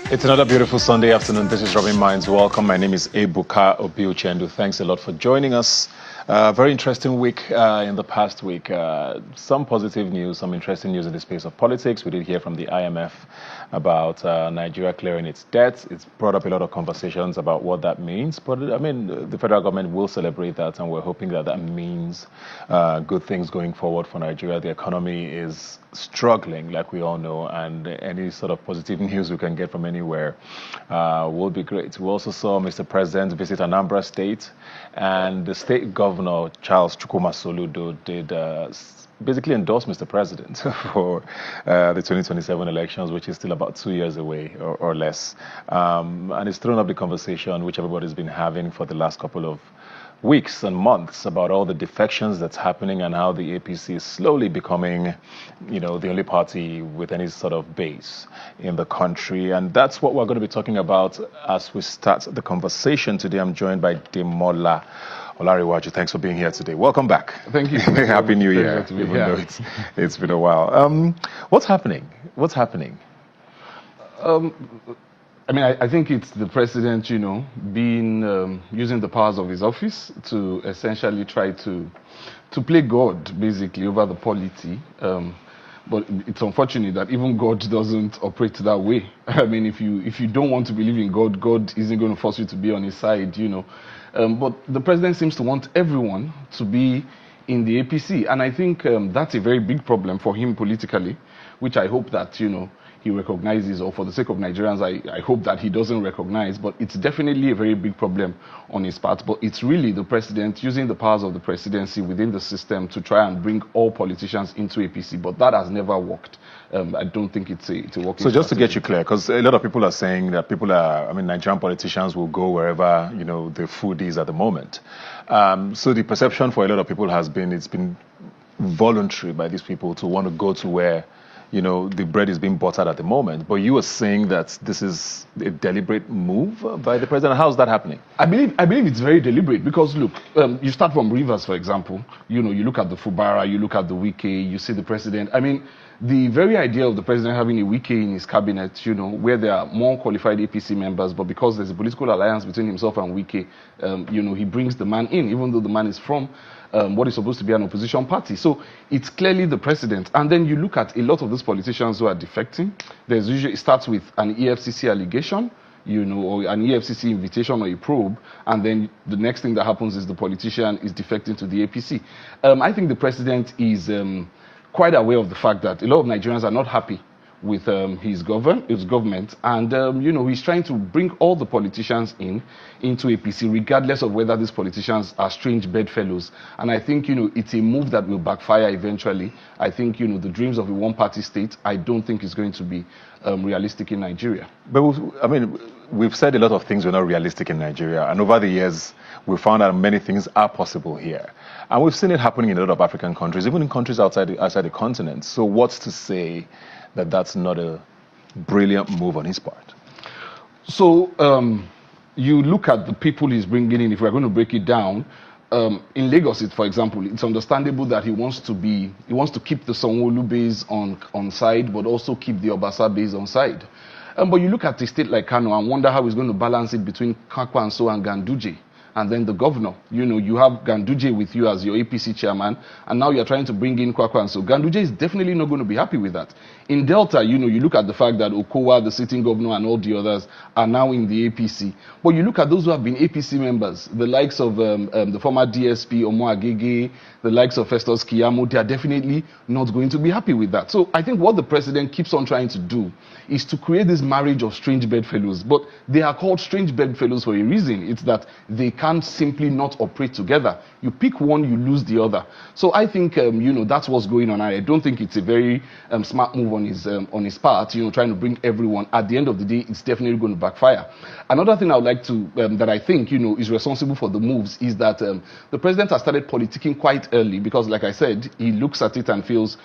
It's another beautiful Sunday afternoon. This is Rubbin'minds. Welcome. My name is Ebuka Obiuchendu. Thanks a lot for joining us. Very interesting week in the past week. Some positive news, some interesting news in the space of politics. We did hear from the IMF about Nigeria clearing its debts. It's brought up a lot of conversations about what that means. But I mean, the federal government will celebrate that, and we're hoping that that means good things going forward for Nigeria. The economy is struggling, like we all know, and any sort of positive news we can get from anywhere will be great. We also saw Mr. President visit Anambra State, and the state governor, Charles Chukwuma Soludo, did basically endorse Mr. President for the 2027 elections, which is still about 2 years away or less. And it's thrown up the conversation which everybody's been having for the last couple of weeks and months about all the defections that's happening and how the APC is slowly becoming, the only party with any sort of base in the country. And that's what we're going to be talking about as we start the conversation today. I'm joined by Demola Olariwaju. Thanks for being here today. Welcome back. Thank you. Happy New Year, even though it's been a while. What's happening? I think it's the president, being using the powers of his office to essentially try to play God, basically, over the polity. But it's unfortunate that even God doesn't operate that way. I mean, if you don't want to believe in God, God isn't going to force you to be on his side, But the president seems to want everyone to be in the APC, and I think that's a very big problem for him politically, which I hope that he recognizes, or for the sake of Nigerians, I hope that he doesn't recognize. But it's definitely a very big problem on his part. But it's really the president using the powers of the presidency within the system to try and bring all politicians into APC. But that has never worked. I don't think it's a working. So just to get you clear, because a lot of people are saying that Nigerian politicians will go wherever the food is at the moment. So the perception for a lot of people has been it's been voluntary by these people to want to go to where the bread is being buttered at the moment. But you were saying that this is a deliberate move by the president. How's that happening? I believe it's very deliberate because, look, you start from Rivers, for example. You look at the Fubara, you look at the Wike, you see the president. I mean, the very idea of the president having a Wike in his cabinet, where there are more qualified APC members, but because there's a political alliance between himself and Wike, he brings the man in, even though the man is from what is supposed to be an opposition party. So it's clearly the president. And then you look at a lot of these politicians who are defecting. It starts with an EFCC allegation, or an EFCC invitation or a probe, and then the next thing that happens is the politician is defecting to the APC. I think the president is quite aware of the fact that a lot of Nigerians are not happy with his government, and he's trying to bring all the politicians into APC, regardless of whether these politicians are strange bedfellows. And I think it's a move that will backfire eventually. I think the dreams of a one-party state, I don't think is going to be realistic in Nigeria. But we've said a lot of things were not realistic in Nigeria, and over the years we found out many things are possible here. And we've seen it happening in a lot of African countries, even in countries outside the continent. So what's to say that that's not a brilliant move on his part? So you look at the people he's bringing in. If we're going to break it down, in Lagos, for example, it's understandable that he wants to keep the Sanwo-Olu base on side, but also keep the Obasa base on side. But you look at a state like Kano and wonder how he's going to balance it between Kwakwanso and Ganduje. And then the governor, you have Ganduje with you as your APC chairman, and now you're trying to bring in Kwakwanso. Ganduje is definitely not going to be happy with that. In Delta, you look at the fact that Okowa, the sitting governor, and all the others are now in the APC. But you look at those who have been APC members, the likes of the former DSP, Omo Agege, the likes of Festus Kiyamo, they are definitely not going to be happy with that. So I think what the president keeps on trying to do is to create this marriage of strange bedfellows. But they are called strange bedfellows for a reason. It's that they can't simply not operate together. You pick one, you lose the other. So I think, that's what's going on. I don't think it's a very smart move on his part, trying to bring everyone. At the end of the day, it's definitely going to backfire. Another thing I would like to, that I think, is responsible for the moves is that the president has started politicking quite early because, like I said, he looks at it and feels,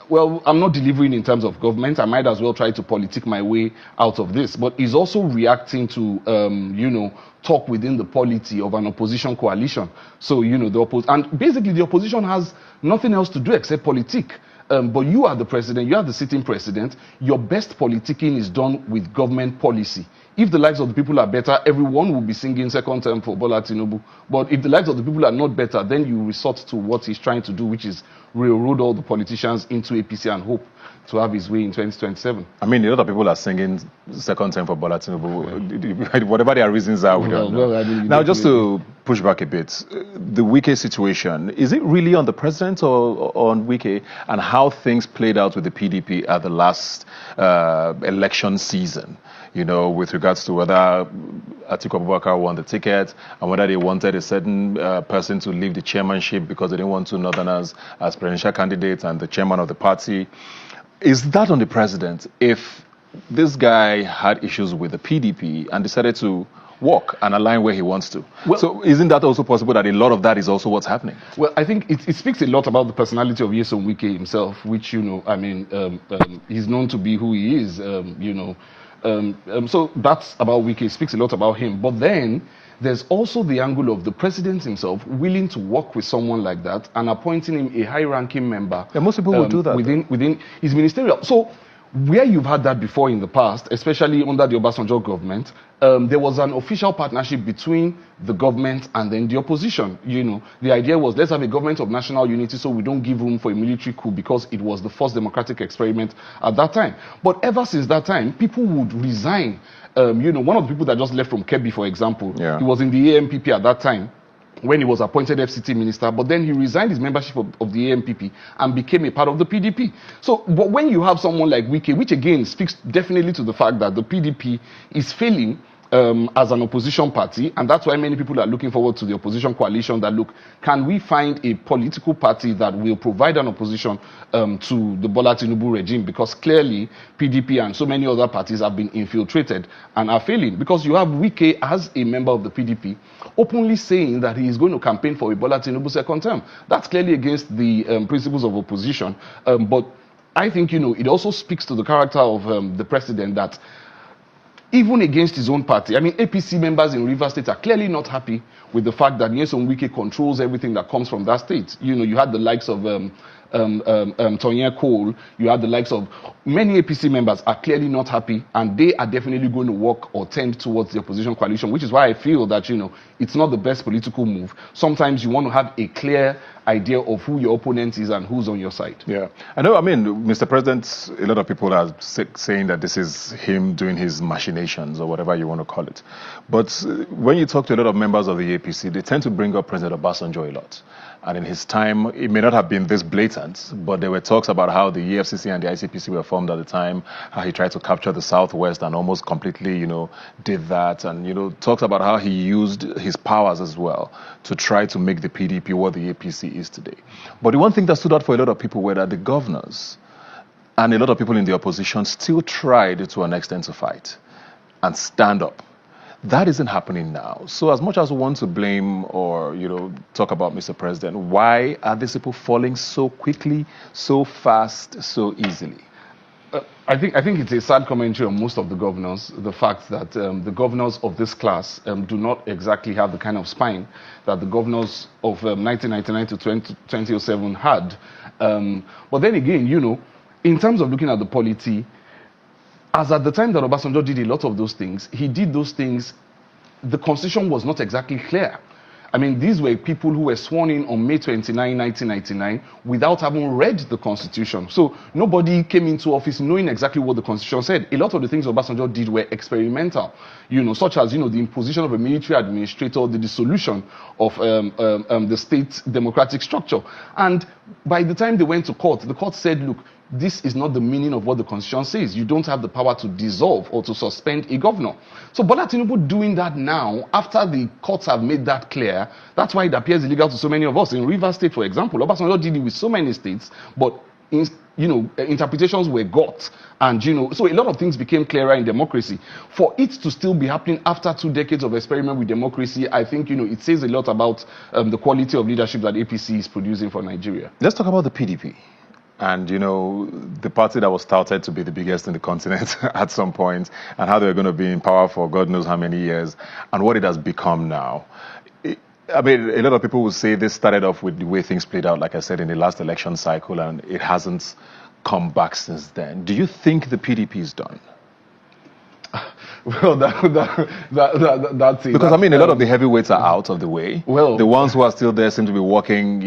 well, I'm not delivering in terms of government. I might as well try to politic my way out of this. But he's also reacting to, talk within the polity of an opposition coalition. So, and basically the opposition has nothing else to do except politic. But you are the president, you are the sitting president. Your best politicking is done with government policy. If the lives of the people are better, everyone will be singing second term for Bola Tinubu. But if the lives of the people are not better, then you resort to what he's trying to do, which is railroad all the politicians into APC and hope to have his way in 2027. I mean, a lot of people are singing second time for Bola Tinubu, whatever their reasons are. We don't know. Now, just to push back a bit, the Wike situation, is it really on the president or on Wike, and how things played out with the PDP at the last election season? You know, with regards to whether Atiku Abubakar won the ticket and whether they wanted a certain person to leave the chairmanship because they didn't want two Northerners as presidential candidates and the chairman of the party. Is that on the president if this guy had issues with the PDP and decided to walk and align where he wants to? Well, so isn't that also possible that a lot of that is also what's happening? Well, I think it speaks a lot about the personality of Nyesom Wike himself, which, you know, I mean, he's known to be who he is, you know. So that's about Wike. It speaks a lot about him. But then there's also the angle of the president himself willing to work with someone like that and appointing him a high-ranking member. Yeah, most people would do that within his ministerial. So where you've had that before in the past, especially under the Obasanjo government, there was an official partnership between the government and then the opposition. You know, the idea was, let's have a government of national unity so we don't give room for a military coup, because it was the first democratic experiment at that time. But ever since that time, people would resign. You know, one of the people that just left from Kebbi, for example, he was in the AMPP at that time when he was appointed FCT minister, but then he resigned his membership of the AMPP and became a part of the PDP. So, but when you have someone like Wike, which again speaks definitely to the fact that the PDP is failing as an opposition party, and that's why many people are looking forward to the opposition coalition, that look, can we find a political party that will provide an opposition to the Bola Tinubu regime, because clearly PDP and so many other parties have been infiltrated and are failing, because you have Wike as a member of the PDP openly saying that he is going to campaign for a Bola Tinubu second term. That's clearly against the principles of opposition, but I think, you know, it also speaks to the character of the president, that even against his own party, I mean, APC members in Rivers State are clearly not happy with the fact that Nyesom Wike controls everything that comes from that state. You know, you had the likes of Tonye Cole, you had the likes of many APC members are clearly not happy, and they are definitely going to work or tend towards the opposition coalition, which is why I feel that, you know, it's not the best political move. Sometimes you want to have a clear idea of who your opponent is and who's on your side. Yeah, I know. I mean, Mr. President, a lot of people are saying that this is him doing his machinations or whatever you want to call it. But when you talk to a lot of members of the APC, they tend to bring up President Obasanjo a lot. And in his time, it may not have been this blatant, but there were talks about how the EFCC and the ICPC were formed at the time, how he tried to capture the Southwest and almost completely, you know, did that. And, you know, talks about how he used his powers as well to try to make the PDP what the APC is today. But the one thing that stood out for a lot of people were that the governors and a lot of people in the opposition still tried to an extent to fight and stand up. That isn't happening now. So as much as we want to blame or, you know, talk about Mr. President, why are these people falling so quickly, so fast, so easily? I think it's a sad commentary on most of the governors, the fact that the governors of this class do not exactly have the kind of spine that the governors of 1999 to 2007 had. But then again, you know, in terms of looking at the polity, as at the time that Obasanjo did a lot of those things, he did those things, the constitution was not exactly clear. I mean, these were people who were sworn in on May 29, 1999, without having read the constitution. So nobody came into office knowing exactly what the constitution said. A lot of the things Obasanjo did were experimental, you know, such as, you know, the imposition of a military administrator, the dissolution of the state democratic structure. And by the time they went to court, the court said, look, this is not the meaning of what the constitution says. You don't have the power to dissolve or to suspend a governor. So Bola Tinubu doing that now, after the courts have made that clear, that's why it appears illegal to so many of us. In Rivers State, for example, Obasanjo did it with so many states, but interpretations were got, and, you know, so a lot of things became clearer in democracy. For it to still be happening after 2 decades of experiment with democracy, I think, you know, it says a lot about the quality of leadership that APC is producing for Nigeria. Let's talk about the PDP. And, you know, the party that was touted to be the biggest in the continent at some point, and how they were going to be in power for God knows how many years, and what it has become now. I mean, a lot of people will say this started off with the way things played out, like I said, in the last election cycle, and it hasn't come back since then. Do you think the PDP is done? Well, that's it. Because, I mean, a lot of the heavyweights are out of the way. Well, the ones who are still there seem to be working,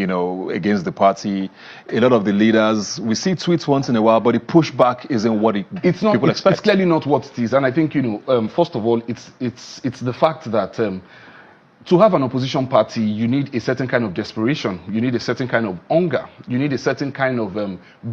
against the party. A lot of the leaders, we see tweets once in a while, but the pushback isn't what it's not, people expect. It's clearly not what it is. And I think, first of all, it's the fact that to have an opposition party, you need a certain kind of desperation. You need a certain kind of hunger. You need a certain kind of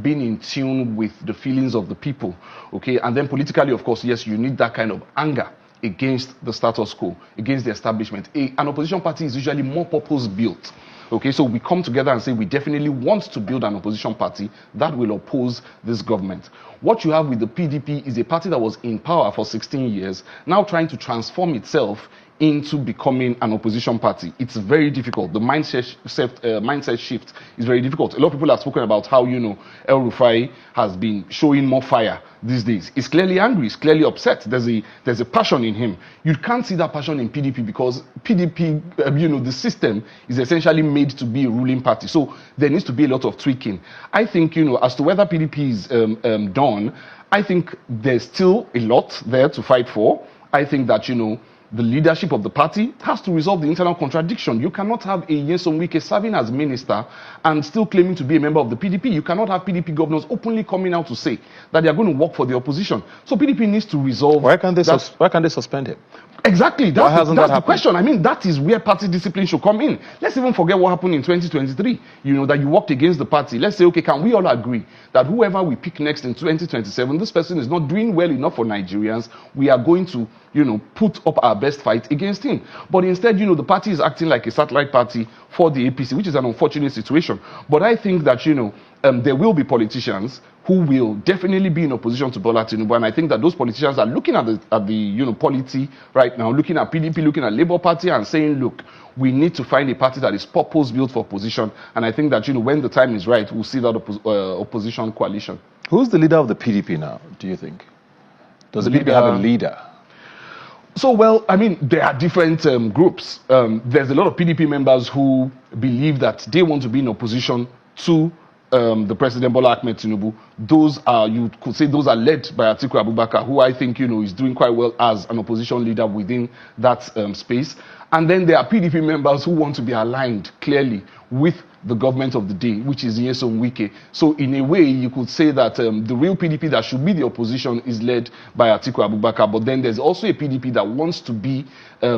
being in tune with the feelings of the people. Okay, and then politically, of course, yes, you need that kind of anger against the status quo, against the establishment. An opposition party is usually more purpose-built. Okay, so we come together and say we definitely want to build an opposition party that will oppose this government. What you have with the PDP is a party that was in power for 16 years, now trying to transform itself into becoming an opposition party. It's very difficult. The mindset shift is very difficult. A lot of people have spoken about how, El Rufai has been showing more fire these days. He's clearly angry. He's clearly upset. There's a passion in him. You can't see that passion in PDP because PDP, the system is essentially made to be a ruling party. So there needs to be a lot of tweaking. I think, as to whether PDP is done, I think there's still a lot there to fight for. I think that, the leadership of the party has to resolve the internal contradiction. You cannot have a Nyesom Wike serving as minister and still claiming to be a member of the PDP. You cannot have PDP governors openly coming out to say that they are going to work for the opposition. So PDP needs to resolve. Why can't they suspend him? Exactly. That's the question. I mean, that is where party discipline should come in. Let's even forget what happened in 2023. That you worked against the party. Let's say, okay, can we all agree that whoever we pick next in 2027, this person is not doing well enough for Nigerians. We are going to, put up our best fight against him. But instead, the party is acting like a satellite party for the APC, which is an unfortunate situation. But I think that, there will be politicians who will definitely be in opposition to Bola Tinubu, and I think that those politicians are looking at the polity right now, looking at PDP, looking at Labour Party, and saying, look, we need to find a party that is purpose-built for opposition. And I think that when the time is right, we'll see that opposition coalition. Who's the leader of the PDP now? Do you think? Does the PDP have a leader? So, well, I mean, there are different groups. There's a lot of PDP members who believe that they want to be in opposition to the President Bola Ahmed Tinubu. Those are, you could say, those are led by Atiku Abubakar, who I think, is doing quite well as an opposition leader within that space. And then there are PDP members who want to be aligned clearly with the government of the day, which is Nyesom Wike. So in a way, you could say that the real PDP that should be the opposition is led by Atiku Abubakar. But then there's also a PDP that wants to be, a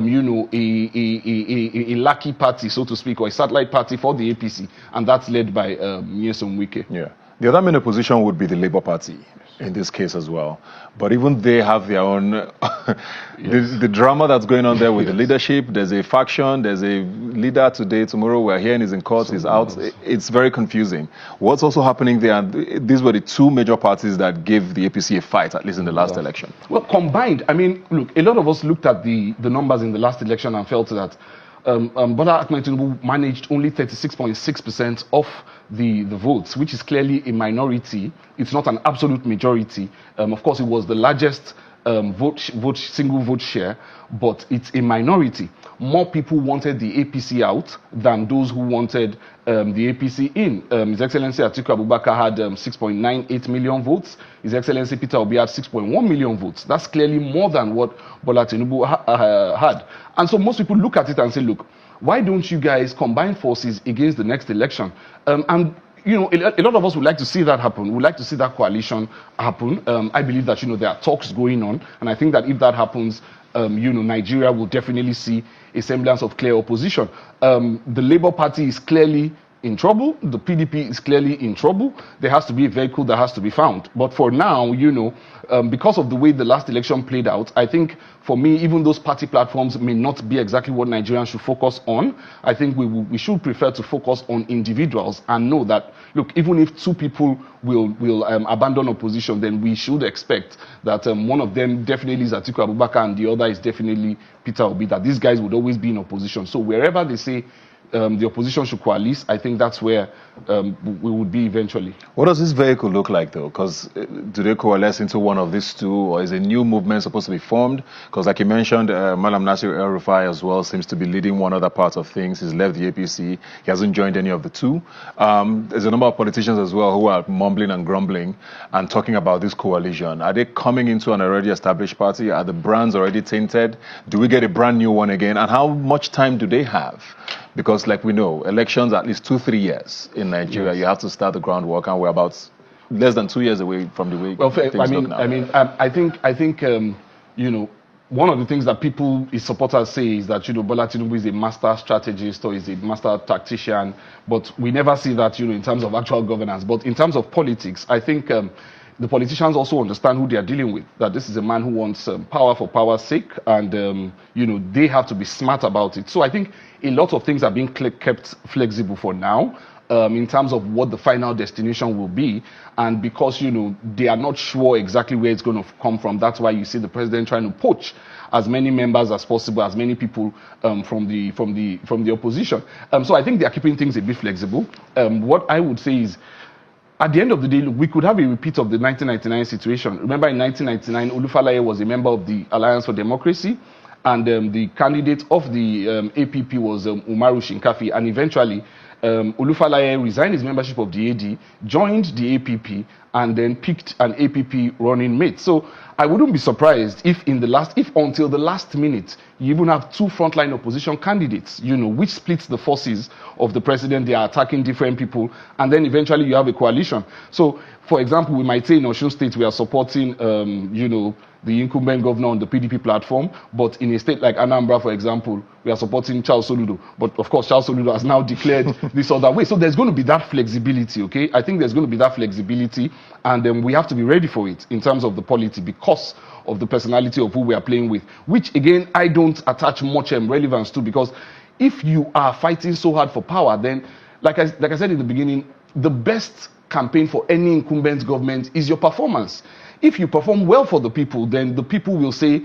lucky party, so to speak, or a satellite party for the APC. And that's led by Nyesom Wike. Yeah. The other main opposition would be the Labour Party in this case as well. But even they have their own, the drama that's going on there with the leadership. There's a faction, there's a leader today, tomorrow we're hearing he's in court, he's out. It's very confusing. What's also happening there, these were the two major parties that gave the APC a fight, at least in the last election. Well, combined, I mean, look, a lot of us looked at the numbers in the last election and felt that Bola Ahmed Tinubu managed only 36.6% of the votes, which is clearly a minority. It's not an absolute majority. Of course, it was the largest single vote share, but it's a minority. More people wanted the APC out than those who wanted the APC in. His Excellency Atiku Abubakar had 6.98 million votes. His Excellency Peter Obi had 6.1 million votes. That's clearly more than what Bola Tinubu had. And so most people look at it and say, look, why don't you guys combine forces against the next election? And a lot of us would like to see that happen. We'd like to see that coalition happen. I believe that, there are talks going on. And I think that if that happens, Nigeria will definitely see a semblance of clear opposition. The Labour Party is clearly in trouble. The PDP is clearly in trouble. There has to be a vehicle that has to be found. But for now, because of the way the last election played out, I think for me, even those party platforms may not be exactly what Nigerians should focus on. I think we should prefer to focus on individuals and know that, look, even if two people will abandon opposition, then we should expect that one of them definitely is Atiku Abubakar and the other is definitely Peter Obi, that these guys would always be in opposition. So wherever they say the opposition should coalesce, I think that's where we would be eventually. What does this vehicle look like, though? Because do they coalesce into one of these two, or is a new movement supposed to be formed? Because like you mentioned, Malam Nasir El-Rufai as well seems to be leading one other part of things. He's left the APC. He hasn't joined any of the two. There's a number of politicians as well who are mumbling and grumbling and talking about this coalition. Are they coming into an already established party? Are the brands already tainted? Do we get a brand new one again? And how much time do they have? Because like we know, elections are at least 2-3 years in Nigeria. Yes. You have to start the groundwork, and we're about less than 2 years away from the way things look now. I think you know, one of the things that his supporters say is that, you know, Bola Tinubu is a master strategist or is a master tactician, but we never see that, you know, in terms of actual governance. But in terms of politics, I think the politicians also understand who they are dealing with, that this is a man who wants power for power's sake, and, you know, they have to be smart about it. So I think a lot of things are being kept flexible for now, in terms of what the final destination will be. And because, you know, they are not sure exactly where it's going to come from, that's why you see the president trying to poach as many members as possible, as many people from the opposition. So I think they are keeping things a bit flexible. What I would say is, at the end of the day, look, we could have a repeat of the 1999 situation. Remember, in 1999, Olufalaye was a member of the Alliance for Democracy, and the candidate of the APP was Umaru Shinkafi, and eventually Olufalaye resigned his membership of the AD, joined the APP, and then picked an APP running mate. So I wouldn't be surprised if until the last minute, you even have two frontline opposition candidates, you know, which splits the forces of the president. They are attacking different people, and then eventually you have a coalition. So, for example, we might say in Osun State we are supporting, you know, the incumbent governor on the PDP platform, but in a state like Anambra, for example, we are supporting Charles Soludo. But of course, Charles Soludo has now declared this other way. So there's going to be that flexibility, okay? I think there's going to be that flexibility, and we have to be ready for it in terms of the polity because of the personality of who we are playing with, which again, I don't attach much relevance to, because if you are fighting so hard for power, then, like I said in the beginning, the best campaign for any incumbent government is your performance. If you perform well for the people, then the people will say,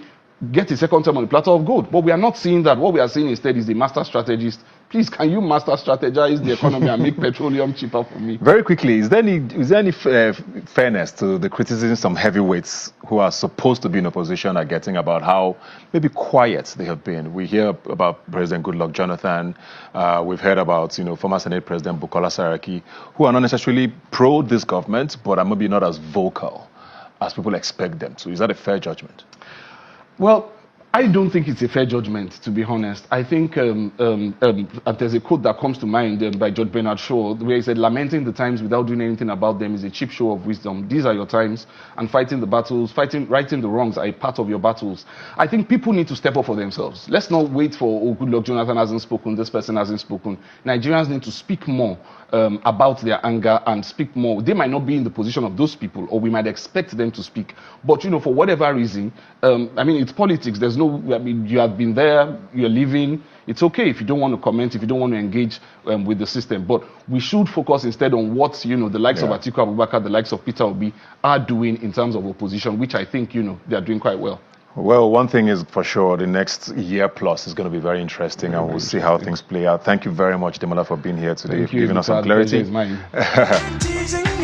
get a second term on the platter of gold. But we are not seeing that. What we are seeing instead is the master strategist. Please, can you master strategize the economy and make petroleum cheaper for me? Very quickly, is there any fairness to the criticism some heavyweights who are supposed to be in opposition are getting about how maybe quiet they have been? We hear about President Goodluck Jonathan. We've heard about, you know, former Senate President Bukola Saraki, who are not necessarily pro this government, but are maybe not as vocal as people expect them to. Is that a fair judgment? Well, I don't think it's a fair judgment, to be honest. I think there's a quote that comes to mind by George Bernard Shaw, where he said, lamenting the times without doing anything about them is a cheap show of wisdom. These are your times, and fighting the battles, righting the wrongs are a part of your battles. I think people need to step up for themselves. Let's not wait for, oh, Goodluck Jonathan hasn't spoken, this person hasn't spoken. Nigerians need to speak more about their anger and speak more. They might not be in the position of those people, or we might expect them to speak. But, you know, for whatever reason, I mean, it's politics. There's no, I mean, you have been there, you're leaving. It's okay if you don't want to comment, if you don't want to engage with the system. But we should focus instead on what, you know, the likes of Atiku Abubakar, the likes of Peter Obi are doing in terms of opposition, which I think, you know, they are doing quite well. Well, one thing is for sure, the next year plus is going to be very interesting, and we'll see how things play out. Thank you very much, Demola, for being here today, Thank you, giving us some clarity. Pleasure is mine.